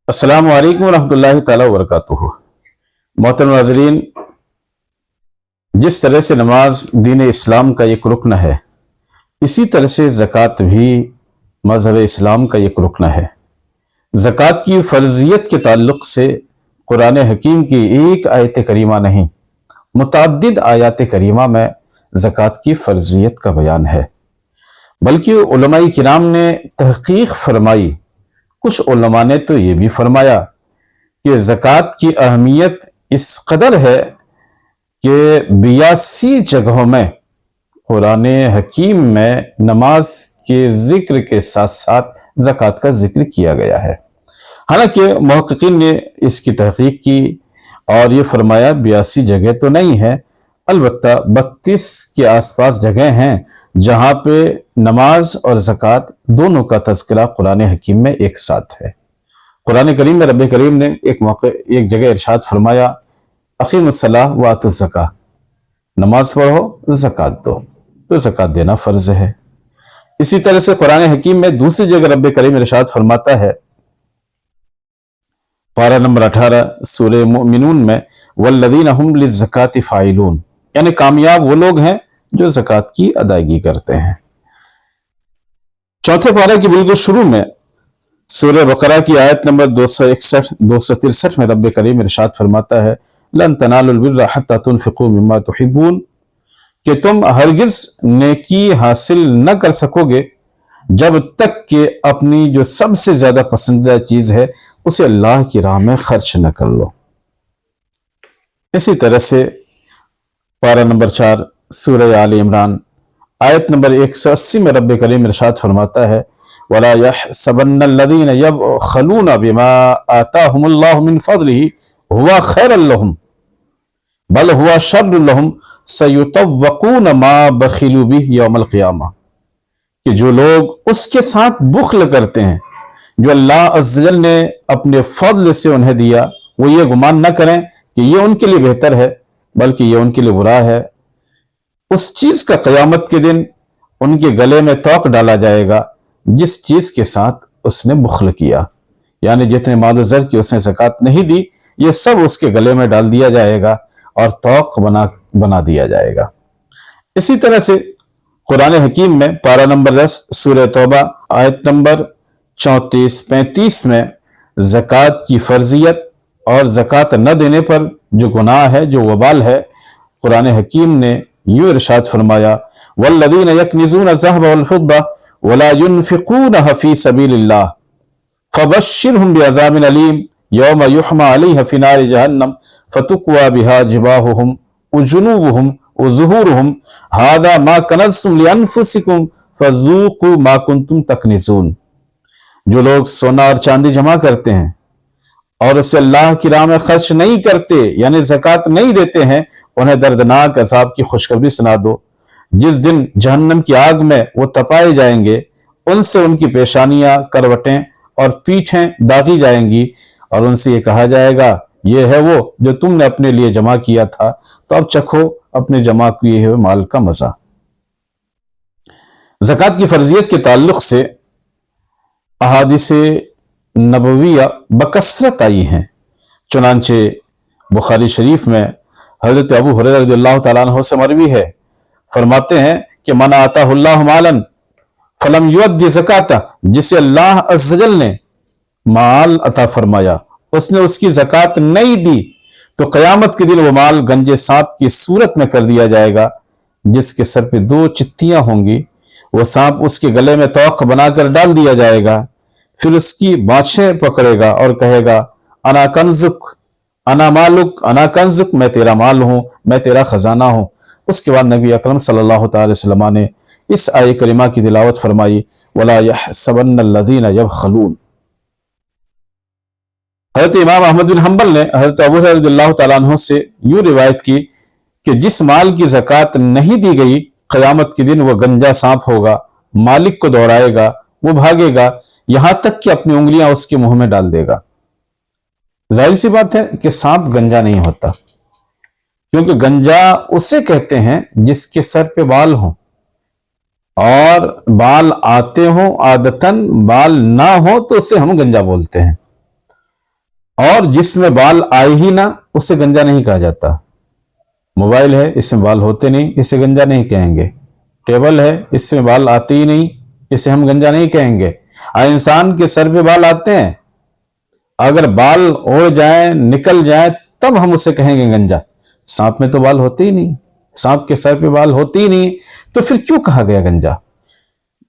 السلام علیکم ورحمۃ اللہ تعالیٰ وبرکاتہ۔ محترم ناظرین، جس طرح سے نماز دین اسلام کا ایک رکن ہے، اسی طرح سے زکوٰۃ بھی مذہب اسلام کا ایک رکن ہے۔ زکوٰۃ کی فرضیت کے تعلق سے قرآن حکیم کی ایک آیت کریمہ نہیں، متعدد آیات کریمہ میں زکوٰۃ کی فرضیت کا بیان ہے، بلکہ علماء کرام نے تحقیق فرمائی۔ کچھ علماء نے تو یہ بھی فرمایا کہ زکوٰۃ کی اہمیت اس قدر ہے کہ 82 جگہوں میں قرآن حکیم میں نماز کے ذکر کے ساتھ ساتھ زکوٰۃ کا ذکر کیا گیا ہے۔ حالانکہ محققین نے اس کی تحقیق کی اور یہ فرمایا 82 جگہ تو نہیں ہے، البتہ 32 کے آس پاس جگہ ہیں جہاں پہ نماز اور زکوٰۃ دونوں کا تذکرہ قرآن حکیم میں ایک ساتھ ہے۔ قرآن کریم میں رب کریم نے ایک جگہ ارشاد فرمایا، اقیم الصلاۃ وآتوا الزکاۃ، نماز پڑھو زکوٰۃ دو، تو زکوٰۃ دینا فرض ہے۔ اسی طرح سے قرآن حکیم میں دوسری جگہ رب کریم ارشاد فرماتا ہے، پارہ نمبر 18 سورہ مومنون میں، والذین هم للزکاۃ فاعلون، یعنی کامیاب وہ لوگ ہیں جو زکوٰۃ کی ادائیگی کرتے ہیں۔ چوتھے پارہ کی بالکل شروع میں سورہ بقرہ کی آیت نمبر 263 میں رب کریم ارشاد فرماتا ہے، لن تنالوا البر حتى تنفقوا مما تحبون، کہ تم ہرگز نیکی حاصل نہ کر سکو گے جب تک کہ اپنی جو سب سے زیادہ پسندیدہ چیز ہے اسے اللہ کی راہ میں خرچ نہ کر لو۔ اسی طرح سے پارہ نمبر 4 سورہ آل عمران آیت نمبر 180 میں رب کریم ارشاد فرماتا ہے، وَلَا يَحْسَبَنَّ الَّذِينَ يَبْخَلُونَ بِمَا آتَاهُمُ اللَّهُ مِنْ فَضْلِهِ هُوَ خَيْرًا لَهُمْ بَلْ هُوَ شَرٌّ لَهُمْ سَيُطَوَّقُونَ مَا بَخِلُوا بِهِ يَوْمَ الْقِيَامَةِ، کہ جو لوگ اس کے ساتھ بخل کرتے ہیں جو اللہ عز و جل نے اپنے فضل سے انہیں دیا، وہ یہ گمان نہ کریں کہ یہ ان کے لیے بہتر ہے بلکہ یہ ان کے لیے برا ہے۔ اس چیز کا قیامت کے دن ان کے گلے میں توق ڈالا جائے گا جس چیز کے ساتھ اس نے بخل کیا، یعنی جتنے مال و زر کی اس نے زکوٰۃ نہیں دی، یہ سب اس کے گلے میں ڈال دیا جائے گا اور توق بنا دیا جائے گا۔ اسی طرح سے قرآن حکیم میں پارہ نمبر 10 سورہ توبہ آیت نمبر 34-35 میں زکوٰۃ کی فرضیت اور زکوٰۃ نہ دینے پر جو گناہ ہے، جو وبال ہے، قرآن حکیم نے یوں ارشاد فرمایا، والذین یکنزون الذھب والفضة ولا ينفقونها فی سبیل اللہ فبشرهم بعذاب علیم یوم یحمى علیہ فی نار جہنم فتکوی بها جباہهم وجنوبهم وظہورهم ھذا ما کنزتم لانفسکم فذوقوا ما کنتم تکنزون۔ جو لوگ سونا اور چاندی جمع کرتے ہیں اور اسے اللہ کی راہ میں خرچ نہیں کرتے، یعنی زکوٰۃ نہیں دیتے ہیں، انہیں دردناک عذاب کی خوشخبری سنا دو۔ جس دن جہنم کی آگ میں وہ تپائے جائیں گے، ان سے ان کی پیشانیاں، کروٹیں اور پیٹھیں داغی جائیں گی، اور ان سے یہ کہا جائے گا، یہ ہے وہ جو تم نے اپنے لیے جمع کیا تھا، تو اب چکھو اپنے جمع کیے ہوئے مال کا مزہ۔ زکوٰۃ کی فرضیت کے تعلق سے احادیث نبویہ بکثرت آئی ہیں، چنانچہ بخاری شریف میں حضرت ابو ہریرہ رضی اللہ تعالیٰ عنہ سے مروی ہے، فرماتے ہیں کہ من آتاہ اللہ مالا فلم یؤدی زکاتہ، جسے اللہ عز و جل نے مال عطا فرمایا اس نے اس کی زکوٰۃ نہیں دی، تو قیامت کے دن وہ مال گنجے سانپ کی صورت میں کر دیا جائے گا جس کے سر پہ 2 چتیاں ہوں گی، وہ سانپ اس کے گلے میں توق بنا کر ڈال دیا جائے گا، پھر اس کی بانچیں پکڑے گا اور کہے گا، انا کنزک انا مالک انا کنزک، میں تیرا مال ہوں، میں تیرا خزانہ ہوں۔ اس کے بعد نبی اکرم صلی اللہ تعالی وسلم نے اس آیت کریمہ کی تلاوت فرمائی، وَلَا يَحْسَبَنَّ الَّذِينَ يَبْخَلُونَ۔ حضرت امام احمد بن حنبل نے حضرت ابو ہریرہ رضی اللہ تعالیٰ عنہ سے یوں روایت کی کہ جس مال کی زکوٰۃ نہیں دی گئی، قیامت کے دن وہ گنجا سانپ ہوگا، مالک کو دوڑائے گا، وہ بھاگے گا یہاں تک کہ اپنی انگلیاں اس کے منہ میں ڈال دے گا۔ ظاہر سی بات ہے کہ سانپ گنجا نہیں ہوتا، کیونکہ گنجا اسے کہتے ہیں جس کے سر پہ بال ہوں، اور بال آتے ہوں عادتاً، بال نہ ہو تو اسے ہم گنجا بولتے ہیں۔ اور جس میں بال آئے ہی نہ اسے گنجا نہیں کہا جاتا۔ موبائل ہے، اس میں بال ہوتے نہیں، اسے گنجا نہیں کہیں گے۔ ٹیبل ہے، اس میں بال آتے ہی نہیں، اسے ہم گنجا نہیں کہیں گے۔ انسان کے سر پہ بال آتے ہیں، اگر بال اڑ جائیں، نکل جائیں، تب ہم اسے کہیں گے گنجا۔ سانپ میں تو بال ہوتے ہی نہیں، سانپ کے سر پہ بال ہوتے ہی نہیں، تو پھر کیوں کہا گیا گنجا؟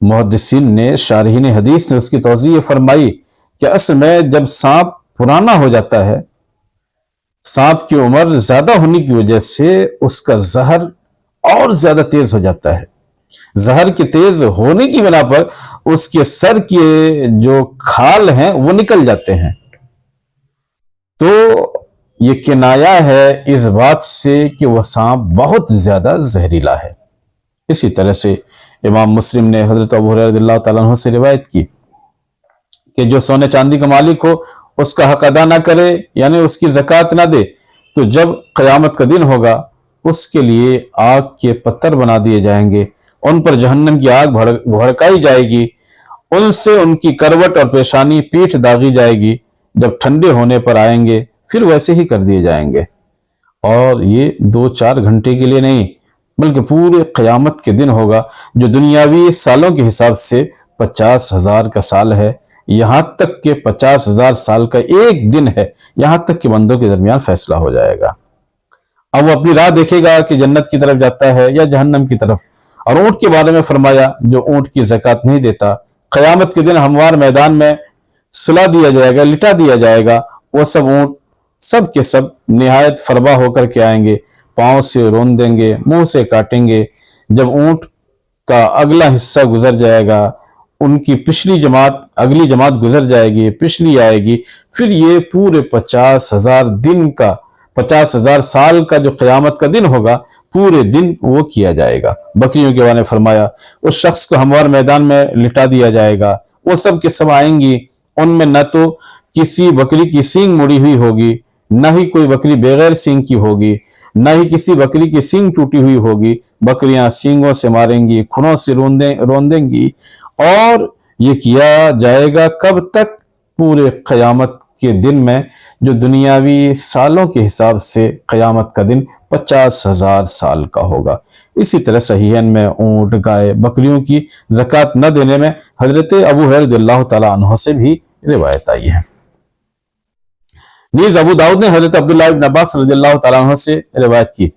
محدثین نے، شارحین حدیث نے اس کی توضیح فرمائی کہ اصل میں جب سانپ پرانا ہو جاتا ہے، سانپ کی عمر زیادہ ہونے کی وجہ سے اس کا زہر اور زیادہ تیز ہو جاتا ہے۔ زہر کے تیز ہونے کی بنا پر اس کے سر کے جو کھال ہیں وہ نکل جاتے ہیں۔ تو یہ کنایا ہے اس بات سے کہ وہ سانپ بہت زیادہ زہریلا ہے۔ اسی طرح سے امام مسلم نے حضرت ابو ہریرہ رضی اللہ تعالیٰ عنہ سے روایت کی کہ جو سونے چاندی کا مالک ہو اس کا حق ادا نہ کرے، یعنی اس کی زکوٰۃ نہ دے، تو جب قیامت کا دن ہوگا اس کے لیے آگ کے پتھر بنا دیے جائیں گے، ان پر جہنم کی آگ بھڑکائی جائے گی، ان سے ان کی کروٹ اور پیشانی پیٹھ داغی جائے گی، جب ٹھنڈے ہونے پر آئیں گے پھر ویسے ہی کر دیے جائیں گے۔ اور یہ 2-4 گھنٹے کے لیے نہیں بلکہ پورے قیامت کے دن ہوگا، جو دنیاوی سالوں کے حساب سے 50,000 کا سال ہے، یہاں تک کہ 50,000 سال کا ایک دن ہے، یہاں تک کہ بندوں کے درمیان فیصلہ ہو جائے گا۔ اب وہ اپنی راہ دیکھے گا کہ جنت کی طرف جاتا ہے یا جہنم کی طرف۔ اور اونٹ کے بارے میں فرمایا جو اونٹ کی زکوٰۃ نہیں دیتا، قیامت کے دن ہموار میدان میں سلا دیا جائے گا، لٹا دیا جائے گا، وہ سب اونٹ سب کے سب نہایت فربا ہو کر کے آئیں گے، پاؤں سے رون دیں گے، منہ سے کاٹیں گے۔ جب اونٹ کا اگلا حصہ گزر جائے گا، ان کی اگلی جماعت گزر جائے گی، پچھلی آئے گی، پھر یہ پورے 50,000 سال کا جو قیامت کا دن ہوگا، پورے دن وہ کیا جائے گا۔ بکریوں کے بارے میں فرمایا اس شخص کو ہموار میدان میں لٹا دیا جائے گا، وہ سب کے سب آئیں گی، ان میں نہ تو کسی بکری کی سینگ مڑی ہوئی ہوگی، نہ ہی کوئی بکری بغیر سینگ کی ہوگی، نہ ہی کسی بکری کی سینگ ٹوٹی ہوئی ہوگی۔ بکریاں سینگوں سے ماریں گی، کھروں سے روندیں گی، اور یہ کیا جائے گا کب تک؟ پورے قیامت کے دن میں، جو دنیاوی سالوں کے حساب سے قیامت کا دن 50,000 سال کا ہوگا۔ اسی طرح صحیحین میں اونٹ، گائے، بکریوں کی زکوٰۃ نہ دینے میں حضرت ابو ہریرہ رضی اللہ تعالیٰ عنہ سے بھی روایت آئی ہے۔ نیز ابو داؤد نے حضرت عبداللہ ابن عباس رضی اللہ تعالیٰ عنہ سے روایت کی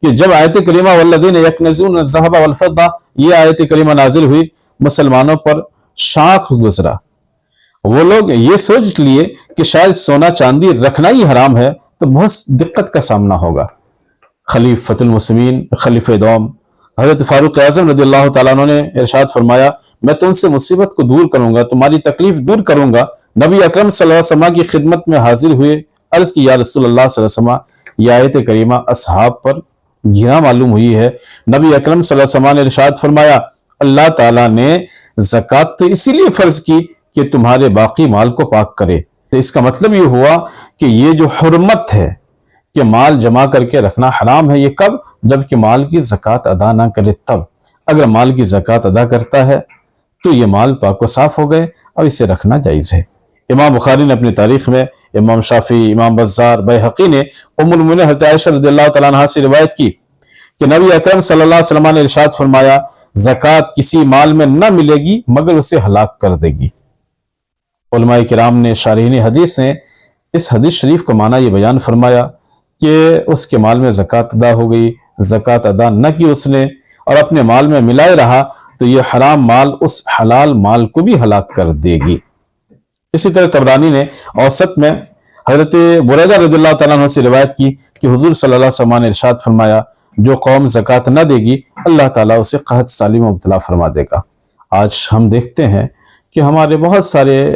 کہ جب آیت کریمہ والذین یکنزون الذھب والفضہ، یہ آیت کریمہ نازل ہوئی، مسلمانوں پر شاخ گزرا۔ وہ لوگ یہ سوچ لیے کہ شاید سونا چاندی رکھنا ہی حرام ہے، تو بہت دقت کا سامنا ہوگا۔ خلیفۃ المسلمین، خلیفہ دوم حضرت فاروق اعظم رضی اللہ تعالیٰ عنہ نے ارشاد فرمایا، میں تم سے مصیبت کو دور کروں گا، تمہاری تکلیف دور کروں گا۔ نبی اکرم صلی اللہ علیہ وسلم کی خدمت میں حاضر ہوئے، عرض کی یا رسول اللہ صلی اللہ علیہ وسلم، یہ آیت کریمہ اصحاب پر گھنا معلوم ہوئی ہے۔ نبی اکرم صلی اللہ علیہ وسلم نے ارشاد فرمایا، اللہ تعالیٰ نے زکوٰۃ تو اسی لیے فرض کی کہ تمہارے باقی مال کو پاک کرے۔ تو اس کا مطلب یہ ہوا کہ یہ جو حرمت ہے کہ مال جمع کر کے رکھنا حرام ہے، یہ کب؟ جب کہ مال کی زکوٰۃ ادا نہ کرے تب۔ اگر مال کی زکوٰۃ ادا کرتا ہے تو یہ مال پاک و صاف ہو گئے، اور اسے رکھنا جائز ہے۔ امام بخاری نے اپنی تاریخ میں، امام شافعی، امام بزار، بیہقی نے ام المؤمنین حضرت عائشہ رضی اللہ تعالیٰ عنہا سے روایت کی کہ نبی اکرم صلی اللہ علیہ وسلم نے ارشاد فرمایا، زکوٰۃ کسی مال میں نہ ملے گی مگر اسے ہلاک کر دے گی۔ علماء کرام نے، شارحین حدیث نے اس حدیث شریف کا معنی یہ بیان فرمایا کہ اس کے مال میں زکوٰۃ ادا ہو گئی، زکوٰۃ ادا نہ کی اس نے اور اپنے مال میں ملائے رہا، تو یہ حرام مال اس حلال مال کو بھی ہلاک کر دے گی۔ اسی طرح طبرانی نے اوسط میں حضرت بریدہ رضی اللہ تعالیٰ عنہ سے روایت کی کہ حضور صلی اللہ علیہ وسلم نے ارشاد فرمایا، جو قوم زکوٰۃ نہ دے گی اللہ تعالیٰ اسے قحط سالی میں مبتلا فرما دے گا۔ آج ہم دیکھتے ہیں کہ ہمارے بہت سارے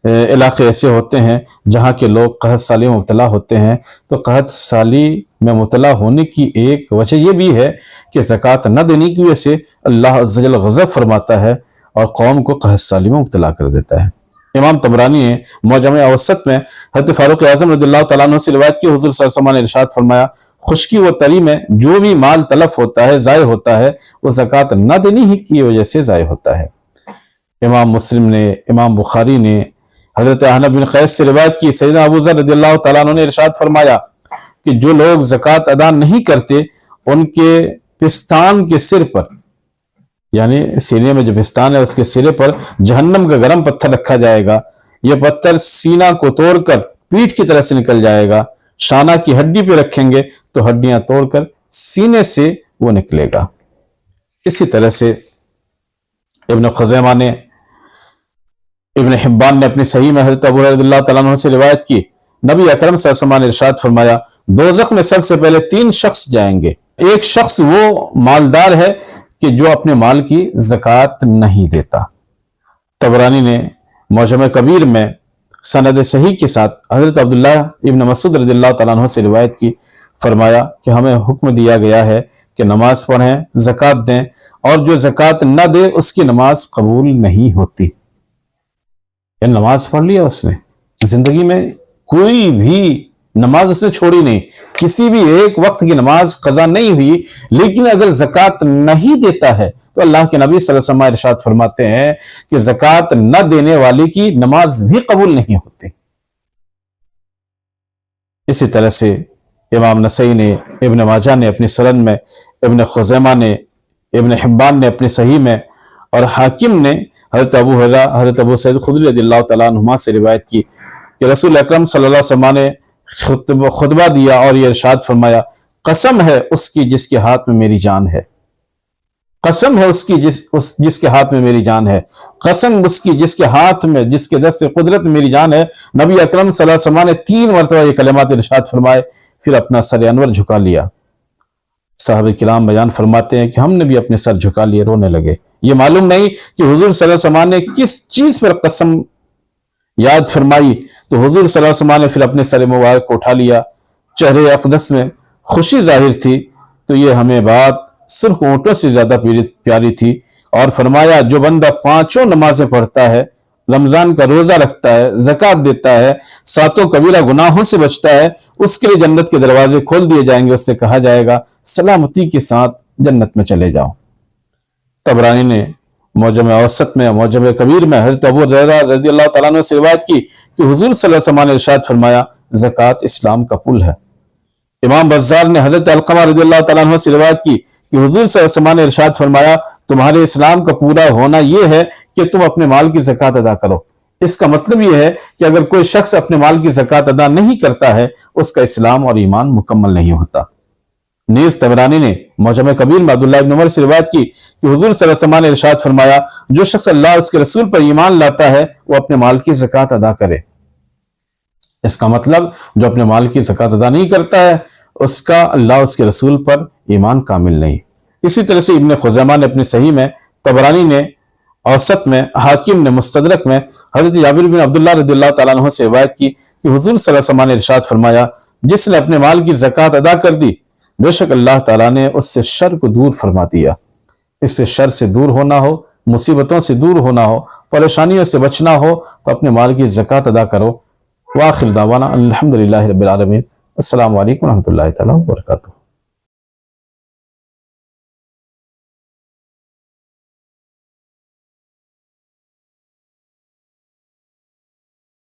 علاقے ایسے ہوتے ہیں جہاں کے لوگ قحط سالی میں مبتلا ہوتے ہیں، تو قحط سالی میں مبتلا ہونے کی ایک وجہ یہ بھی ہے کہ زکوٰۃ نہ دینے کی وجہ سے اللہ عز و جل غضب فرماتا ہے اور قوم کو قحط سالی میں مبتلا کر دیتا ہے۔ امام طبرانی نے معجم اوسط میں حضرت فاروق اعظم رضی اللہ تعالیٰ عنہ سے روایت کی، حضور صلی اللہ علیہ وسلم نے ارشاد فرمایا، خشکی و تری میں جو بھی مال تلف ہوتا ہے، ضائع ہوتا ہے، وہ زکوٰۃ نہ دینی ہی کی وجہ سے ضائع ہوتا ہے۔ امام مسلم نے، امام بخاری نے حضرت احنف بن قیس سے روایت کی سیدنا ابو ذر رضی اللہ تعالیٰ عنہ نے ارشاد فرمایا کہ جو لوگ زکوٰۃ ادا نہیں کرتے ان کے پستان کے سر پر، یعنی سینے میں جو پستان ہے اس کے سرے پر جہنم کا گرم پتھر رکھا جائے گا، یہ پتھر سینہ کو توڑ کر پیٹھ کی طرف سے نکل جائے گا، شانہ کی ہڈی پہ رکھیں گے تو ہڈیاں توڑ کر سینے سے وہ نکلے گا۔ اسی طرح سے ابن خزیمہ نے، ابن حبان نے اپنی صحیح میں حضرت ابو ہریرہ رضی اللہ تعالیٰ عنہ سے روایت کی، نبی اکرم صلی اللہ علیہ وسلم نے ارشاد فرمایا دوزخ میں سب سے پہلے 3 شخص جائیں گے۔ ایک شخص وہ مالدار ہے کہ جو اپنے مال کی زکوٰۃ نہیں دیتا۔ طبرانی نے معجم کبیر میں سند صحیح کے ساتھ حضرت عبداللہ ابن مسعود رضی اللہ تعالیٰ عنہ سے روایت کی، فرمایا کہ ہمیں حکم دیا گیا ہے کہ نماز پڑھیں، زکوٰۃ دیں، اور جو زکوٰۃ نہ دے اس کی نماز قبول نہیں ہوتی۔ یعنی نماز پڑھ لیا اس نے، زندگی میں کوئی بھی نماز اس نے چھوڑی نہیں، کسی بھی ایک وقت کی نماز قضا نہیں ہوئی، لیکن اگر زکوٰۃ نہیں دیتا ہے تو اللہ کے نبی صلی اللہ علیہ وسلم ارشاد فرماتے ہیں کہ زکوٰۃ نہ دینے والے کی نماز بھی قبول نہیں ہوتی۔ اسی طرح سے امام نسائی نے، ابن ماجہ نے اپنی سنن میں، ابن خزیمہ نے، ابن حبان نے اپنی صحیح میں، اور حاکم نے حضرت ابو ہریرہ، حضرت ابو سعید خدری رضی اللہ تعالیٰ عنہما سے روایت کی کہ رسول اکرم صلی اللہ علیہ وسلم نے خطبہ دیا اور یہ ارشاد فرمایا قسم ہے اس کی جس کے ہاتھ میں میری جان ہے، قسم ہے اس کی جس کے ہاتھ میں میری جان ہے، قسم اس کی جس کے ہاتھ میں، جس کے دست قدرت میں میری جان ہے۔ نبی اکرم صلی اللہ علیہ وسلم نے 3 مرتبہ یہ کلمات ارشاد فرمائے، پھر اپنا سر انور جھکا لیا۔ صحابہ کرام بیان فرماتے ہیں کہ ہم نے بھی اپنے سر جھکا لیے، رونے لگے۔ یہ معلوم نہیں کہ حضور صلی اللہ علیہ وسلم نے کس چیز پر قسم یاد فرمائی، تو حضور صلی اللہ علیہ وسلم نے پھر اپنے سر مبارک کو اٹھا لیا، چہرے اقدس میں خوشی ظاہر تھی، تو یہ ہمیں بات صرف اونٹوں سے زیادہ پیاری تھی، اور فرمایا جو بندہ 5 نمازیں پڑھتا ہے، رمضان کا روزہ رکھتا ہے، زکوٰۃ دیتا ہے، 7 کبیرہ گناہوں سے بچتا ہے، اس کے لیے جنت کے دروازے کھول دیے جائیں گے، اس سے کہا جائے گا سلامتی کے ساتھ جنت میں چلے جاؤ۔ طبرانی نے معجم اوسط میں، معجم کبیر میں حضرت ابو ہریرہ رضی اللہ تعالیٰ عنہ سے روایت کی کہ حضور صلی اللہ علیہ وسلم نے ارشاد فرمایا زکوٰۃ اسلام کا پل ہے۔ امام بزار نے حضرت علقمہ رضی اللہ تعالیٰ عنہ سے روایت کی کہ حضور صلی اللہ علیہ وسلم نے ارشاد فرمایا تمہارے اسلام کا پورا ہونا یہ ہے کہ تم اپنے مال کی زکوٰۃ ادا کرو۔ اس کا مطلب یہ ہے کہ اگر کوئی شخص اپنے مال کی زکوٰۃ ادا نہیں کرتا ہے اس کا اسلام اور ایمان مکمل نہیں ہوتا۔ نیز طبرانی نے معجم کبیر میں عبداللہ ابن عمر سے روایت کی کہ حضور صلی اللہ علیہ وسلم نے ارشاد فرمایا جو شخص اللہ اس کے رسول پر ایمان لاتا ہے وہ اپنے مال کی زکوٰۃ ادا کرے۔ اس کا مطلب جو اپنے مال کی زکوٰۃ ادا نہیں کرتا ہے اس کا اللہ اس کے رسول پر ایمان کامل نہیں۔ اسی طرح سے ابن خزیمہ نے اپنی صحیح میں، طبرانی نے اوسط میں، حاکم نے مستدرک میں حضرت جابر بن عبداللہ رضی اللہ تعالیٰ عنہ سے روایت کی کہ حضور صلی اللہ علیہ وسلم نے ارشاد فرمایا جس نے اپنے مال کی زکوٰۃ ادا کر دی بے شک اللہ تعالیٰ نے اس سے شر کو دور فرما دیا۔ اس سے شر سے دور ہونا ہو، مصیبتوں سے دور ہونا ہو، پریشانیوں سے بچنا ہو تو اپنے مال کی زکوٰۃ ادا کرو۔ وآخر دعوانا الحمدللہ رب العالمین۔ السلام علیکم ورحمۃ اللہ تعالیٰ وبرکاتہ۔